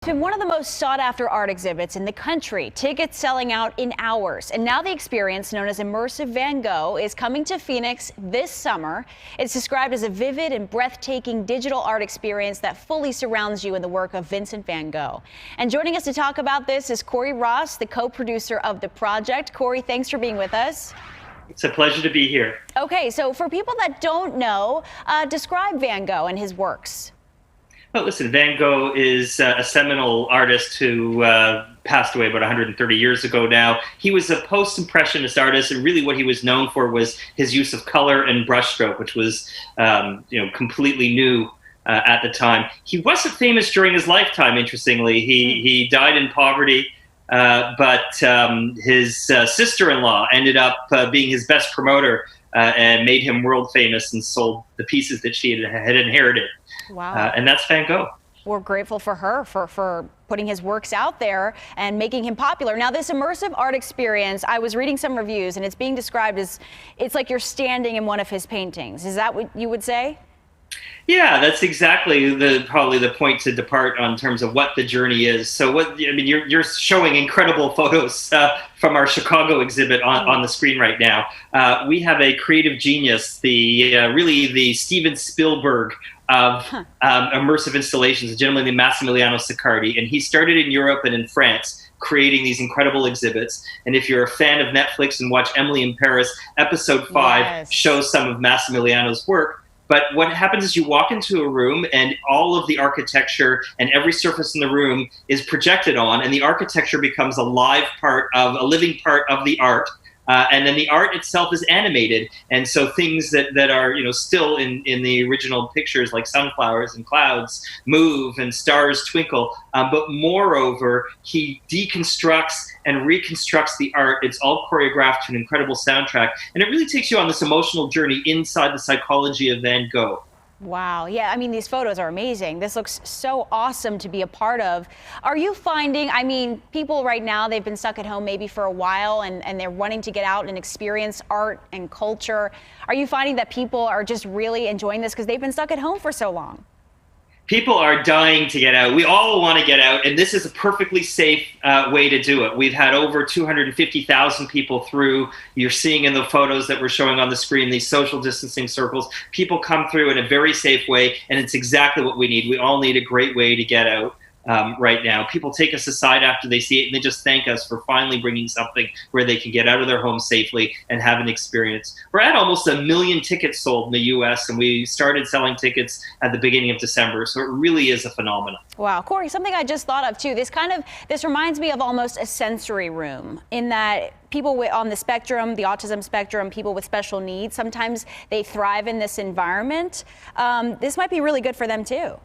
It's been one of the most sought-after art exhibits in the country, tickets selling out in hours. And now the experience, known as Immersive Van Gogh, is coming to Phoenix this summer. It's described as a vivid and breathtaking digital art experience that fully surrounds you in the work of Vincent Van Gogh. And joining us to talk about this is Corey Ross, the co-producer of the project. Corey, thanks for being with us. It's a pleasure to be here. Okay, so for people that don't know, describe Van Gogh and his works. Well, listen, Van Gogh is a seminal artist who passed away about 130 years ago now. He was a post-impressionist artist, and really what he was known for was his use of color and brushstroke, which was completely new at the time. He wasn't famous during his lifetime, interestingly. He died in poverty, but his sister-in-law ended up being his best promoter and made him world famous and sold the pieces that she had inherited. Wow. And that's Van Gogh. We're grateful for her for putting his works out there and making him popular. Now, this immersive art experience, I was reading some reviews, and it's being described as it's like you're standing in one of his paintings. Is that what you would say? Yeah, that's exactly probably the point to depart on terms of what the journey is. So you're showing incredible photos from our Chicago exhibit on the screen right now. We have a creative genius, really the Steven Spielberg of immersive installations, a gentleman named Massimiliano Siccardi, and he started in Europe and in France, creating these incredible exhibits. And if you're a fan of Netflix and watch Emily in Paris, episode 5 shows some of Massimiliano's work. But what happens is you walk into a room and all of the architecture and every surface in the room is projected on, and the architecture becomes a living part of the art. And then the art itself is animated. And so things that are still in the original pictures, like sunflowers and clouds, move and stars twinkle. But moreover, he deconstructs and reconstructs the art. It's all choreographed to an incredible soundtrack. And it really takes you on this emotional journey inside the psychology of Van Gogh. Wow. Yeah, I mean, these photos are amazing. This looks so awesome to be a part of. Are you finding, people right now, they've been stuck at home maybe for a while and they're wanting to get out and experience art and culture. Are you finding that people are just really enjoying this because they've been stuck at home for so long? People are dying to get out. We all want to get out, and this is a perfectly safe way to do it. We've had over 250,000 people through. You're seeing in the photos that we're showing on the screen, these social distancing circles. People come through in a very safe way, and it's exactly what we need. We all need a great way to get out right now. People take us aside after they see it, and they just thank us for finally bringing something where they can get out of their home safely and have an experience. We're at almost 1 million tickets sold in the U.S., and we started selling tickets at the beginning of December, so it really is a phenomenon. Wow. Corey, something I just thought of too, this reminds me of almost a sensory room, in that people on the spectrum, the autism spectrum, people with special needs, sometimes they thrive in this environment. This might be really good for them too.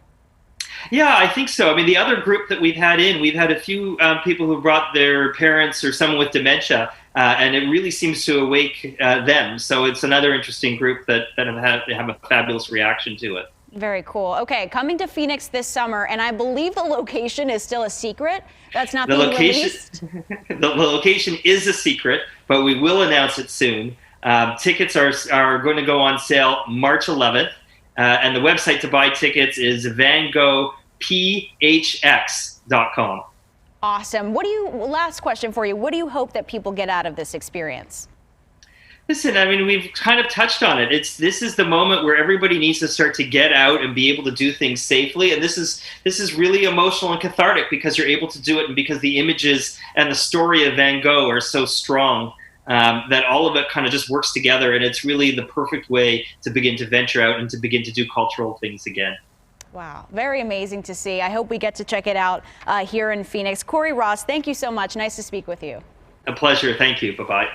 Yeah, I think so. The other group that we've had a few people who brought their parents or someone with dementia, and it really seems to awake them. So it's another interesting group that have a fabulous reaction to it. Very cool. Okay, coming to Phoenix this summer, and I believe the location is still a secret. That's not being released. The location is a secret, but we will announce it soon. Tickets are going to go on sale March 11th. And the website to buy tickets is vangoghphx.com. Awesome. Last question for you. What do you hope that people get out of this experience? Listen, we've kind of touched on it. This is the moment where everybody needs to start to get out and be able to do things safely. And this is really emotional and cathartic because you're able to do it, and because the images and the story of Van Gogh are so strong. That all of it kind of just works together, and it's really the perfect way to begin to venture out and to begin to do cultural things again. Wow, very amazing to see. I hope we get to check it out here in Phoenix. Corey Ross, thank you so much. Nice to speak with you. A pleasure. Thank you. Bye-bye.